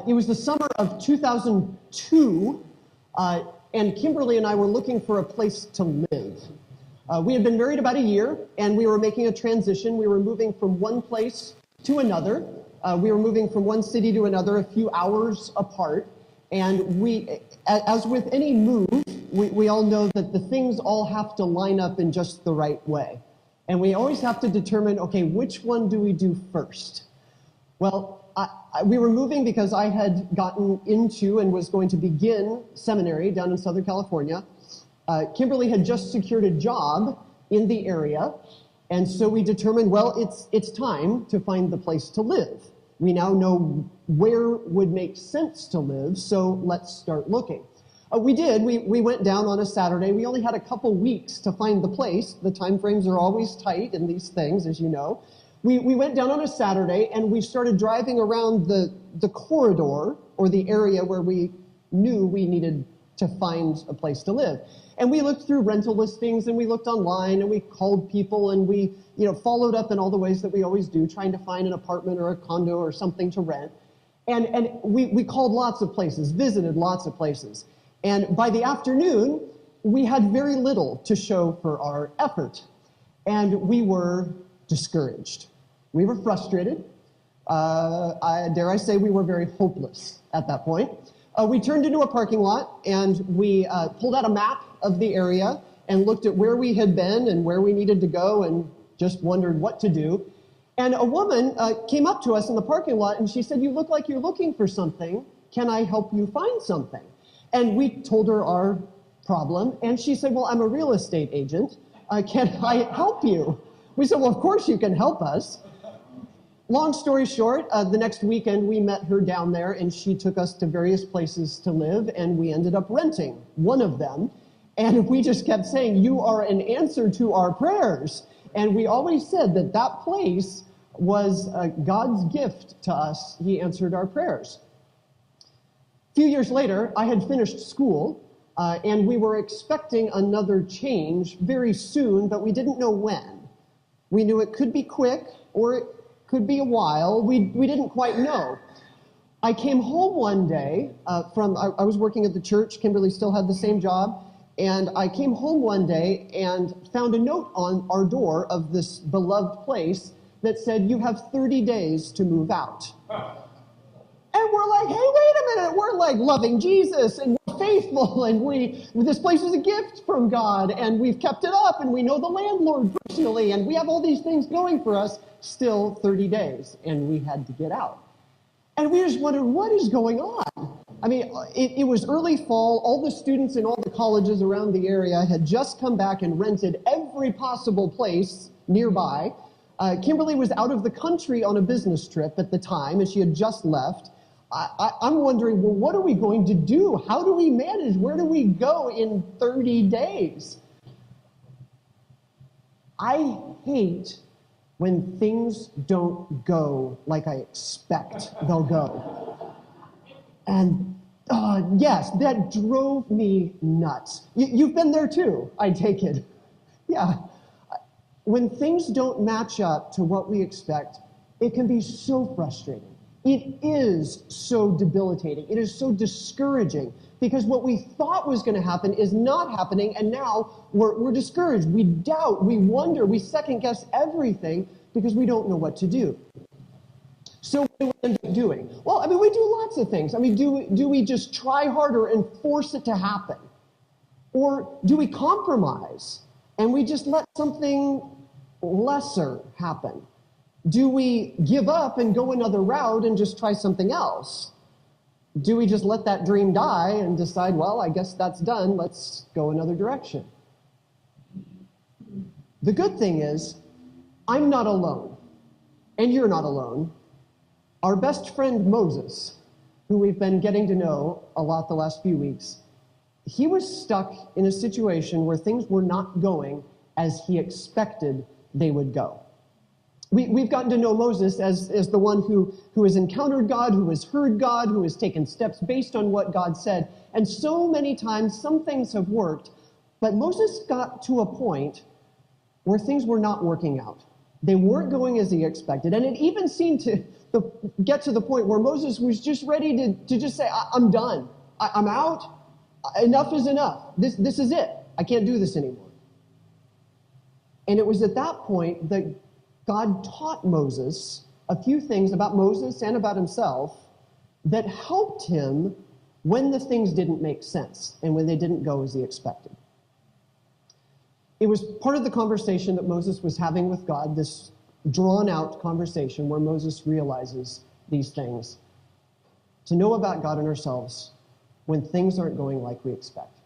It was the summer of 2002, and Kimberly and I were looking for a place to live. We had been married about a year, and we were making a transition. We were moving from one place to another. We were moving from one city to another a few hours apart. And as with any move, we all know that the things all have to line up in just the right way. And we always have to determine, okay, which one do we do first? Well, we were moving because I had gotten into and was going to begin seminary down in Southern California. Kimberly had just secured a job in the area, and so we determined, well, it's time to find the place to live. We now know where would make sense to live, so let's start looking. We did. We went down on a Saturday. We only had a couple weeks to find the place. The time frames are always tight in these things, as you know. We went down on a Saturday, and we started driving around the corridor, or the area where we knew we needed to find a place to live. And we looked through rental listings, and we looked online, and we called people, and we followed up in all the ways that we always do, trying to find an apartment or a condo or something to rent. And we called lots of places, visited lots of places. And by the afternoon, we had very little to show for our effort. And we were discouraged. We were frustrated. Dare I say we were very hopeless at that point. We turned into a parking lot, and we pulled out a map of the area and looked at where we had been and where we needed to go and just wondered what to do. And a woman came up to us in the parking lot, and she said, "You look like you're looking for something. Can I help you find something?" And we told her our problem, and she said, "Well, I'm a real estate agent. Can I help you?" We said, "Well, of course you can help us." Long story short, the next weekend we met her down there, and she took us to various places to live, and we ended up renting one of them. And we just kept saying, "You are an answer to our prayers." And we always said that that place was God's gift to us. He answered our prayers. A few years later, I had finished school, and we were expecting another change very soon, but we didn't know when. We knew it could be quick, or it could be a while. We didn't quite know. I came home one day I was working at the church. Kimberly still had the same job. And I came home one day and found a note on our door of this beloved place that said, "You have 30 days to move out." And we're like, "Hey, wait a minute. We're like loving Jesus, and we're faithful, and this place is a gift from God, and we've kept it up, and we know the landlord personally, and we have all these things going for us." Still 30 days, and we had to get out. And we just wondered, what is going on? I mean, it was early fall. All the students in all the colleges around the area had just come back and rented every possible place nearby. Kimberly was out of the country on a business trip at the time, and she had just left. I'm wondering, well, what are we going to do? How do we manage? Where do we go in 30 days? I hate when things don't go like I expect they'll go. And yes, that drove me nuts. You've been there too, I take it. Yeah. When things don't match up to what we expect, it can be so frustrating. It is so debilitating. It is so discouraging because what we thought was going to happen is not happening, and now we're discouraged. We doubt, we wonder, we second guess everything because we don't know what to do. So what do we end up doing? Well, I mean, we do lots of things. I mean, do we just try harder and force it to happen? Or do we compromise and we just let something lesser happen? Do we give up and go another route and just try something else? Do we just let that dream die and decide, well, I guess that's done, let's go another direction? The good thing is, I'm not alone, and you're not alone. Our best friend Moses, who we've been getting to know a lot the last few weeks, he was stuck in a situation where things were not going as he expected they would go. We've gotten to know Moses as the one who has encountered God, who has heard God, who has taken steps based on what God said. And so many times, some things have worked, but Moses got to a point where things were not working out. They weren't going as he expected. And it even seemed to get to the point where Moses was just ready to just say, I'm done. I'm out. Enough is enough. This is it. I can't do this anymore. And it was at that point that God taught Moses a few things about Moses and about himself that helped him when the things didn't make sense and when they didn't go as he expected. It was part of the conversation that Moses was having with God, this drawn-out conversation where Moses realizes these things. To know about God and ourselves when things aren't going like we expect.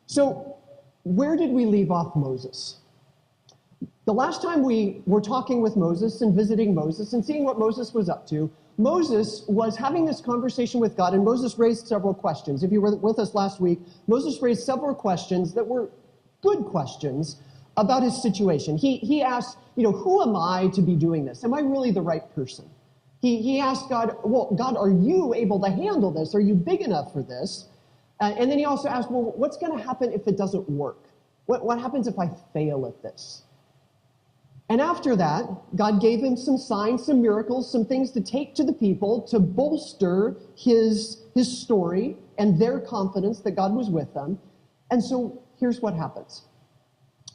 So, where did we leave off Moses? The last time we were talking with Moses and visiting Moses and seeing what Moses was up to, Moses was having this conversation with God, and Moses raised several questions. If you were with us last week, Moses raised several questions that were good questions about his situation. He asked, who am I to be doing this? Am I really the right person? He asked God, well, God, are you able to handle this? Are you big enough for this? And then he also asked, well, what's going to happen if it doesn't work? What happens if I fail at this? And after that, God gave him some signs, some miracles, some things to take to the people to bolster his story and their confidence that God was with them. And so here's what happens.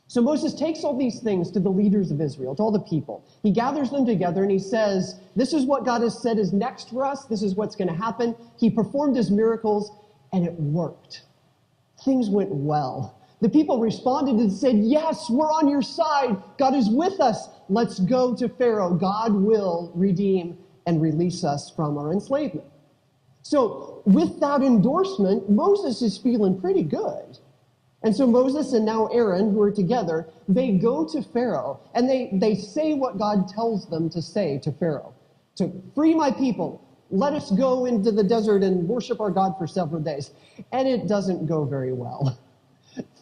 So Moses takes all these things to the leaders of Israel, to all the people. He gathers them together and he says, this is what God has said is next for us. This is what's going to happen. He performed his miracles and it worked. Things went well. The people responded and said, yes, we're on your side. God is with us. Let's go to Pharaoh. God will redeem and release us from our enslavement. So with that endorsement, Moses is feeling pretty good. And so Moses and now Aaron, who are together, they go to Pharaoh and they say what God tells them to say to Pharaoh. To free my people, let us go into the desert and worship our God for several days. And it doesn't go very well.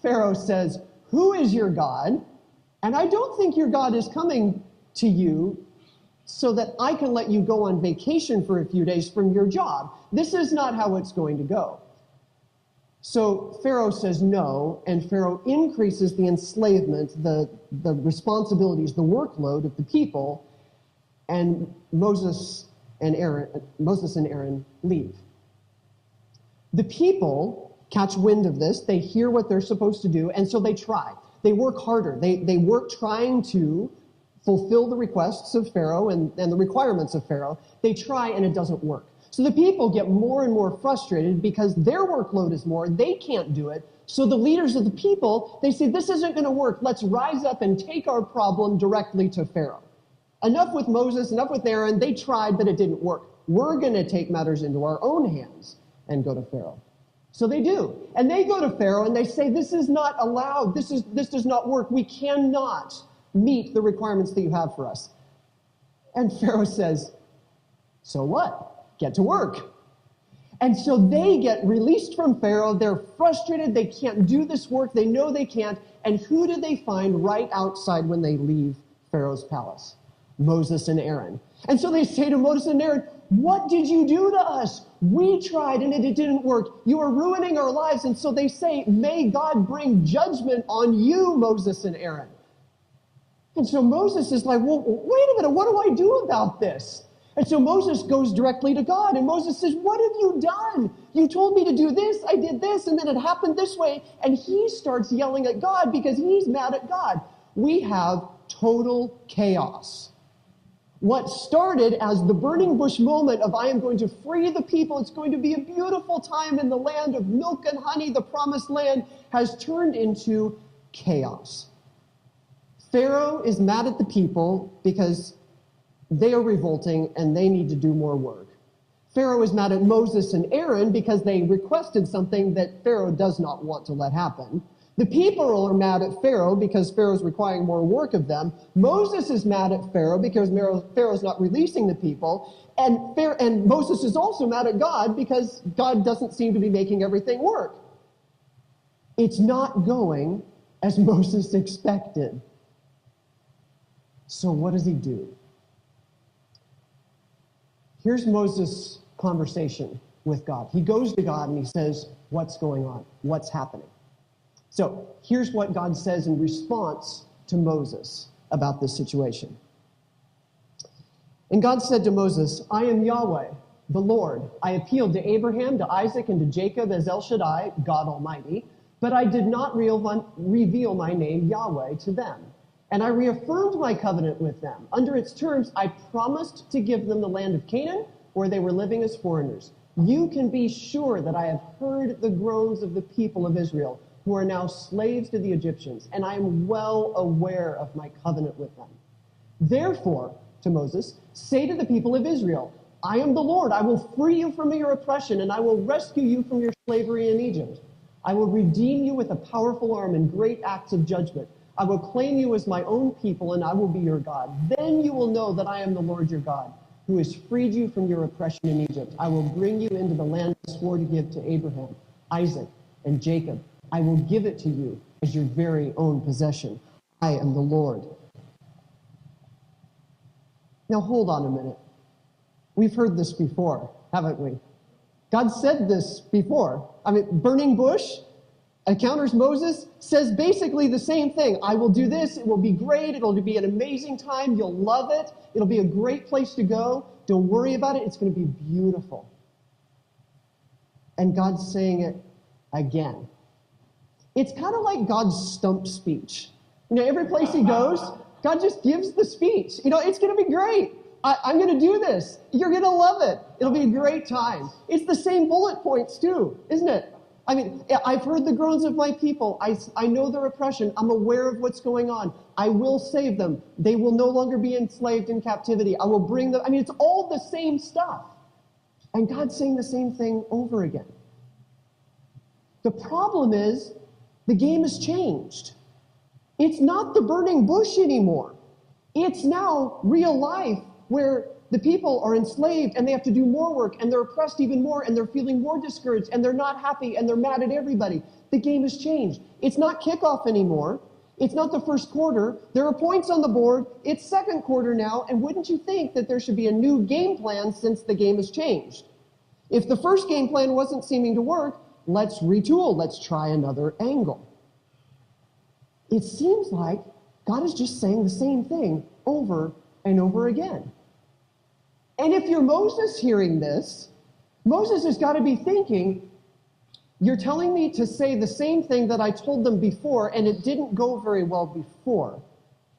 Pharaoh says, who is your God? And I don't think your God is coming to you so that I can let you go on vacation for a few days from your job. This is not how it's going to go. So Pharaoh says no, and Pharaoh increases the enslavement, the responsibilities, the workload of the people, and Moses and Aaron leave. The people catch wind of this, they hear what they're supposed to do, and so they try. They work harder. They work trying to fulfill the requests of Pharaoh and the requirements of Pharaoh. They try and it doesn't work. So the people get more and more frustrated because their workload is more, they can't do it. So the leaders of the people, they say, this isn't going to work. Let's rise up and take our problem directly to Pharaoh. Enough with Moses, enough with Aaron. They tried, but it didn't work. We're going to take matters into our own hands and go to Pharaoh. So they do. And they go to Pharaoh and they say, this is not allowed. This does not work. We cannot meet the requirements that you have for us. And Pharaoh says, so what? Get to work. And so they get released from Pharaoh. They're frustrated. They can't do this work. They know they can't. And who do they find right outside when they leave Pharaoh's palace? Moses and Aaron. And so they say to Moses and Aaron, what did you do to us? We tried and it didn't work. You are ruining our lives. And so they say, may God bring judgment on you, Moses and Aaron. And so Moses is like, well, wait a minute, what do I do about this? And so Moses goes directly to God, and Moses says, what have you done? You told me to do this, I did this, and then it happened this way. And he starts yelling at God because he's mad at God. We have total chaos. What started as the burning bush moment of I am going to free the people, it's going to be a beautiful time in the land of milk and honey, the promised land, has turned into chaos. Pharaoh is mad at the people because they are revolting and they need to do more work. Pharaoh is mad at Moses and Aaron because they requested something that Pharaoh does not want to let happen. The people are mad at Pharaoh because Pharaoh's requiring more work of them. Moses is mad at Pharaoh because Pharaoh's not releasing the people. And Moses is also mad at God because God doesn't seem to be making everything work. It's not going as Moses expected. So what does he do? Here's Moses' conversation with God. He goes to God and he says, what's going on? What's happening? So here's what God says in response to Moses about this situation. And God said to Moses, I am Yahweh, the Lord. I appealed to Abraham, to Isaac, and to Jacob as El Shaddai, God Almighty, but I did not reveal my name, Yahweh, to them. And I reaffirmed my covenant with them. Under its terms, I promised to give them the land of Canaan, where they were living as foreigners. You can be sure that I have heard the groans of the people of Israel, who are now slaves to the Egyptians, and I am well aware of my covenant with them. Therefore, to Moses, say to the people of Israel, I am the Lord. I will free you from your oppression, and I will rescue you from your slavery in Egypt. I will redeem you with a powerful arm and great acts of judgment. I will claim you as my own people, and I will be your God. Then you will know that I am the Lord your God, who has freed you from your oppression in Egypt. I will bring you into the land I swore to give to Abraham, Isaac, and Jacob. I will give it to you as your very own possession. I am the Lord. Now hold on a minute. We've heard this before, haven't we? God said this before. Burning bush encounters Moses, says basically the same thing. I will do this. It will be great. It'll be an amazing time. You'll love it. It'll be a great place to go. Don't worry about it. It's going to be beautiful. And God's saying it again. It's kind of like God's stump speech. Every place he goes, God just gives the speech. It's going to be great. I'm going to do this. You're going to love it. It'll be a great time. It's the same bullet points too, isn't it? I've heard the groans of my people. I know their oppression. I'm aware of what's going on. I will save them. They will no longer be enslaved in captivity. I will bring them. It's all the same stuff. And God's saying the same thing over again. The problem is the game has changed. It's not the burning bush anymore. It's now real life where the people are enslaved and they have to do more work and they're oppressed even more and they're feeling more discouraged and they're not happy and they're mad at everybody. The game has changed. It's not kickoff anymore. It's not the first quarter. There are points on the board. It's second quarter now. And wouldn't you think that there should be a new game plan since the game has changed? If the first game plan wasn't seeming to work, let's retool. Let's try another angle. It seems like God is just saying the same thing over and over again. And if you're Moses hearing this, Moses has got to be thinking, you're telling me to say the same thing that I told them before, and it didn't go very well before.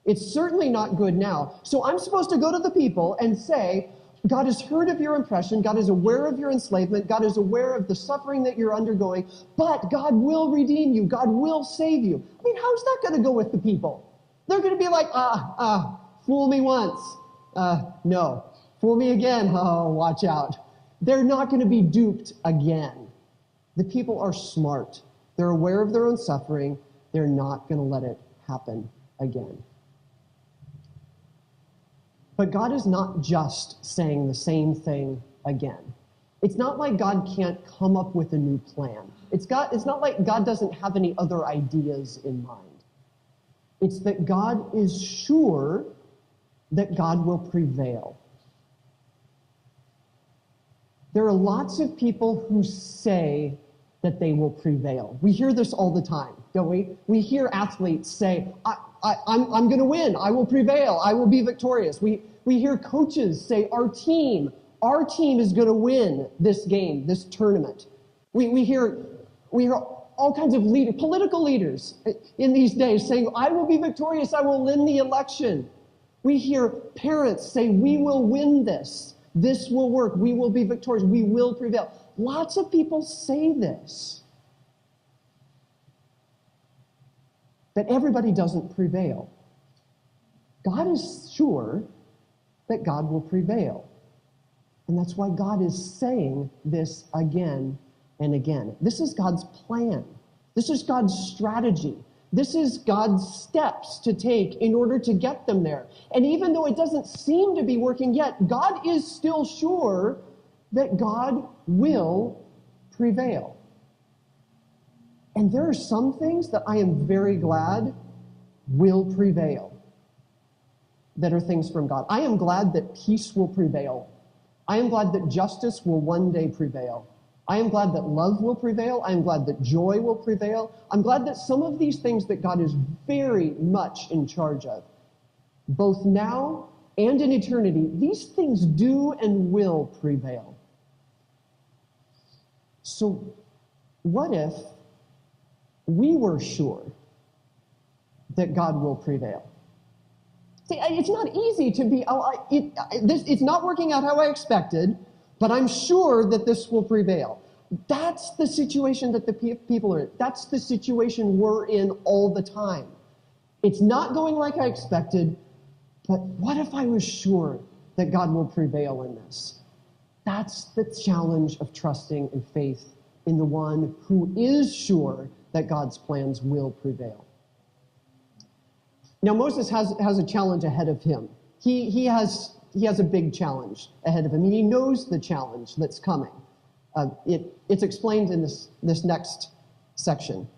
It's certainly not good now. So I'm supposed to go to the people and say, God has heard of your oppression. God is aware of your enslavement. God is aware of the suffering that you're undergoing. But God will redeem you. God will save you. How's that going to go with the people? They're going to be like, fool me once. No. Fool me again. Oh, watch out. They're not going to be duped again. The people are smart. They're aware of their own suffering. They're not going to let it happen again. But God is not just saying the same thing again. It's not like God can't come up with a new plan. It's not like God doesn't have any other ideas in mind. It's that God is sure that God will prevail. There are lots of people who say that they will prevail. We hear this all the time, don't we? We hear athletes say, I'm going to win. I will prevail. I will be victorious. We hear coaches say, our team is going to win this game, this tournament. We hear all kinds of political leaders in these days saying, I will be victorious. I will win the election. We hear parents say, we will win this. This will work. We will be victorious. We will prevail. Lots of people say this. But everybody doesn't prevail. God is sure that God will prevail. And that's why God is saying this again and again. This is God's plan. This is God's strategy. This is God's steps to take in order to get them there. And even though it doesn't seem to be working yet, God is still sure that God will prevail. And there are some things that I am very glad will prevail that are things from God. I am glad that peace will prevail. I am glad that justice will one day prevail. I am glad that love will prevail. I am glad that joy will prevail. I'm glad that some of these things that God is very much in charge of, both now and in eternity, these things do and will prevail. So what if we were sure that God will prevail? See, it's not easy to be, it's not working out how I expected, but I'm sure that this will prevail. That's the situation that the people are in. That's the situation we're in all the time. It's not going like I expected, but what if I was sure that God will prevail in this? That's the challenge of trusting and faith in the one who is sure that God's plans will prevail. Now, Moses has a challenge ahead of him. He has a big challenge ahead of him. He knows the challenge that's coming. It's explained in this next section.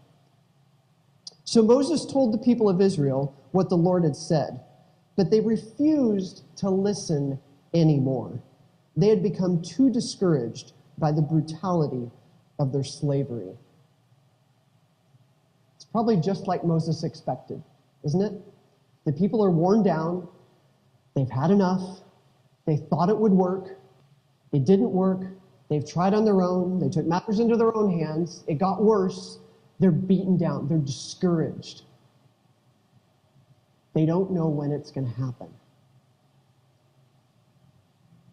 So Moses told the people of Israel what the Lord had said, but they refused to listen anymore. They had become too discouraged by the brutality of their slavery. It's probably just like Moses expected, isn't it? The people are worn down. They've had enough. They thought it would work. It didn't work. They've tried on their own. They took matters into their own hands. It got worse. They're beaten down. They're discouraged. They don't know when it's going to happen.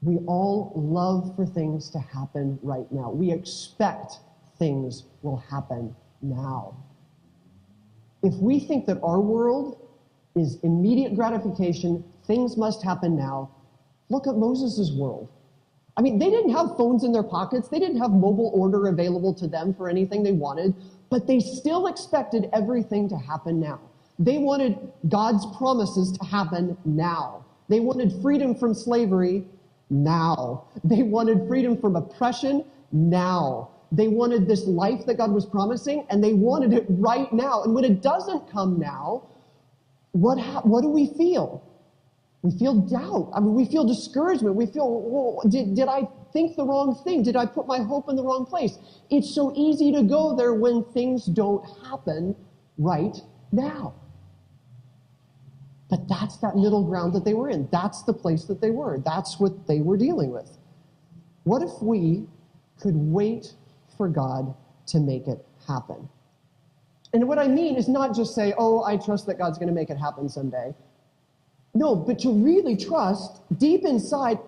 We all love for things to happen right now. We expect things will happen now. If we think that our world is immediate gratification, things must happen now, look at Moses' world. I mean, they didn't have phones in their pockets. They didn't have mobile order available to them for anything they wanted, but they still expected everything to happen now. They wanted God's promises to happen now. They wanted freedom from slavery now. They wanted freedom from oppression now. They wanted this life that God was promising, and they wanted it right now. And when it doesn't come now, what do we feel? We feel doubt. I mean, we feel discouragement. We feel, well, did I think the wrong thing? Did I put my hope in the wrong place? It's so easy to go there when things don't happen right now. But that's that middle ground that they were in. That's the place that they were. That's what they were dealing with. What if we could wait for God to make it happen? And what I mean is not just say, oh, I trust that God's going to make it happen someday. No, but to really trust deep inside,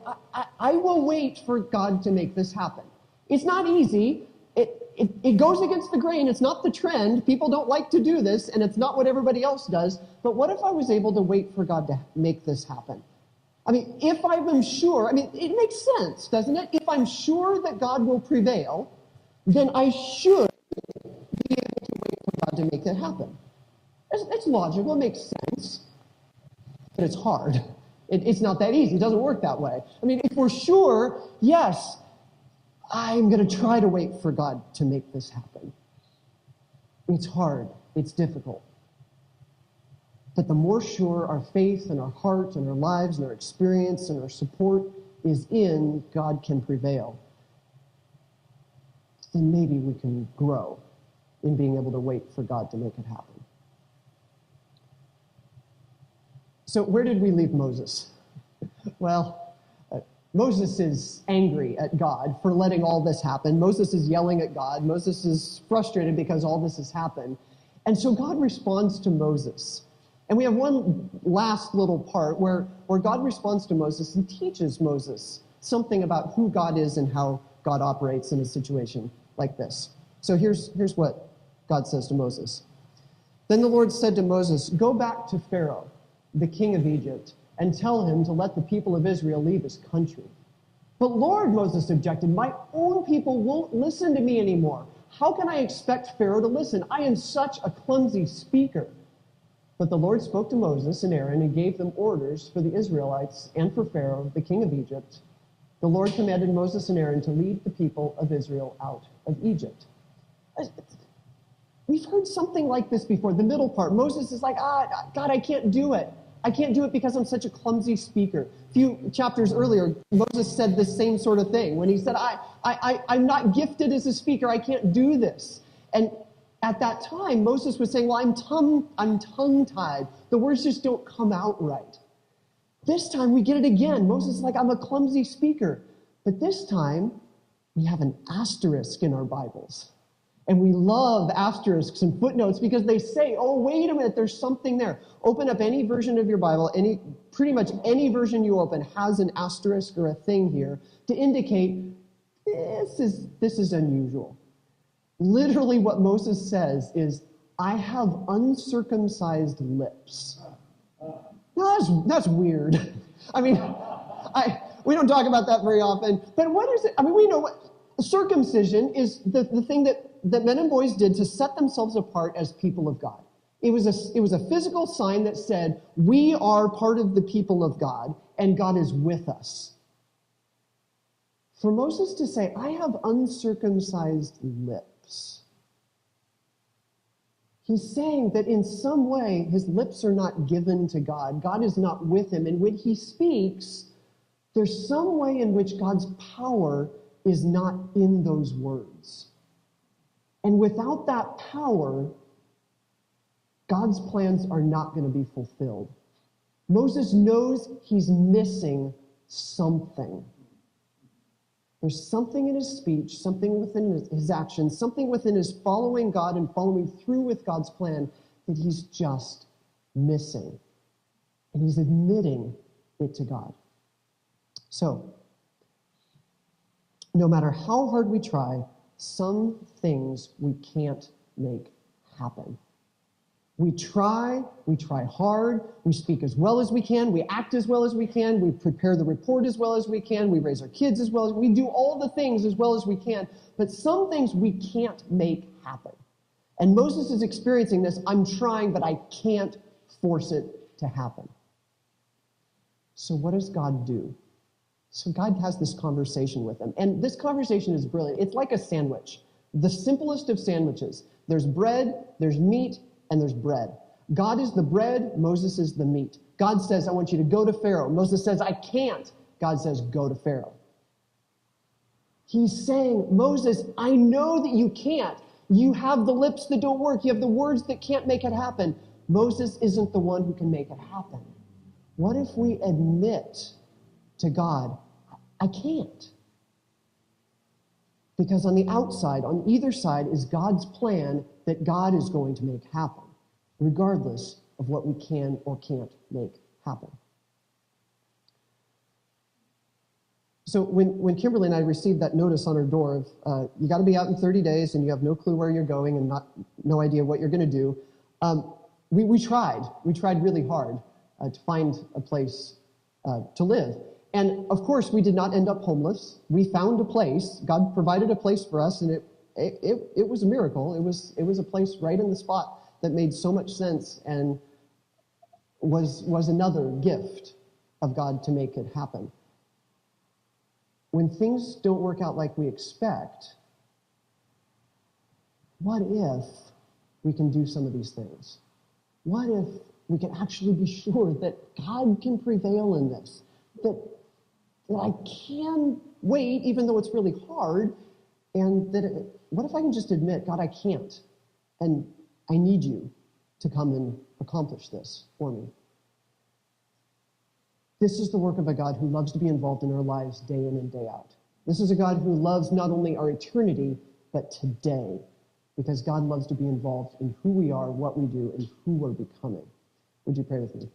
I will wait for God to make this happen. It's not easy. It goes against the grain. It's not the trend. People don't like to do this, and it's not what everybody else does. But what if I was able to wait for God to make this happen? I mean, if I'm sure, I mean, it makes sense, doesn't it? If I'm sure that God will prevail, then I should be able to wait for God to make that happen. It's logical. It makes sense. But it's hard. It's not that easy. It doesn't work that way. I mean, if we're sure, yes, I'm going to try to wait for God to make this happen. It's hard. It's difficult. But the more sure our faith and our heart and our lives and our experience and our support is in God can prevail, then maybe we can grow in being able to wait for God to make it happen. So where did we leave Moses? Well, Moses is angry at God for letting all this happen. Moses is yelling at God. Moses is frustrated because all this has happened. And so God responds to Moses. And we have one last little part where God responds to Moses and teaches Moses something about who God is and how God operates in a situation like this. So here's what God says to Moses. Then the Lord said to Moses, "Go back to Pharaoh, the king of Egypt, and tell him to let the people of Israel leave his country." "But Lord," Moses objected, "my own people won't listen to me anymore. How can I expect Pharaoh to listen? I am such a clumsy speaker." But the Lord spoke to Moses and Aaron and gave them orders for the Israelites and for Pharaoh, the king of Egypt. The Lord commanded Moses and Aaron to lead the people of Israel out of Egypt. We've heard something like this before, the middle part. Moses is like, God, I can't do it. I can't do it because I'm such a clumsy speaker. A few chapters earlier, Moses said the same sort of thing when he said, I'm not gifted as a speaker. I can't do this. And at that time, Moses was saying, well, I'm tongue-tied. The words just don't come out right. This time we get it again. Moses is like, I'm a clumsy speaker. But this time we have an asterisk in our Bibles. And we love asterisks and footnotes because they say, oh, wait a minute, there's something there. Open up any version of your Bible, pretty much any version you open has an asterisk or a thing here to indicate this is unusual. Literally what Moses says is, I have uncircumcised lips. Now that's weird. I mean, we don't talk about that very often, but what is it? I mean, we know what circumcision is the thing that men and boys did to set themselves apart as people of God. It was a physical sign that said, we are part of the people of God, and God is with us. For Moses to say, I have uncircumcised lips, he's saying that in some way his lips are not given to God. God is not with him. And when he speaks, there's some way in which God's power is not in those words. And without that power, God's plans are not going to be fulfilled. Moses knows he's missing something. There's something in his speech, something within his actions, something within his following God and following through with God's plan that he's just missing. And he's admitting it to God. So, no matter how hard we try, some things we can't make happen. We try hard, we speak as well as we can, we act as well as we can, we prepare the report as well as we can, we raise our kids as well as we do all the things as well as we can, but some things we can't make happen. And Moses is experiencing this, I'm trying, but I can't force it to happen. So what does God do? So God has this conversation with him, and this conversation is brilliant. It's like a sandwich, the simplest of sandwiches. There's bread, there's meat, and there's bread. God is the bread, Moses is the meat. God says, I want you to go to Pharaoh. Moses says, I can't. God says, go to Pharaoh. He's saying, Moses, I know that you can't. You have the lips that don't work. You have the words that can't make it happen. Moses isn't the one who can make it happen. What if we admit to God, I can't? Because on the outside, on either side, is God's plan that God is going to make happen, regardless of what we can or can't make happen. So when Kimberly and I received that notice on our door of, you got to be out in 30 days and you have no clue where you're going and no idea what you're going to do, we tried really hard to find a place to live. And of course, we did not end up homeless. We found a place. God provided a place for us, and it was a miracle. It was a place right in the spot that made so much sense and was another gift of God to make it happen. When things don't work out like we expect, what if we can do some of these things? What if we can actually be sure that God can prevail in this? That I can wait, even though it's really hard, and what if I can just admit, God, I can't, and I need you to come and accomplish this for me. This is the work of a God who loves to be involved in our lives day in and day out. This is a God who loves not only our eternity, but today, because God loves to be involved in who we are, what we do, and who we're becoming. Would you pray with me?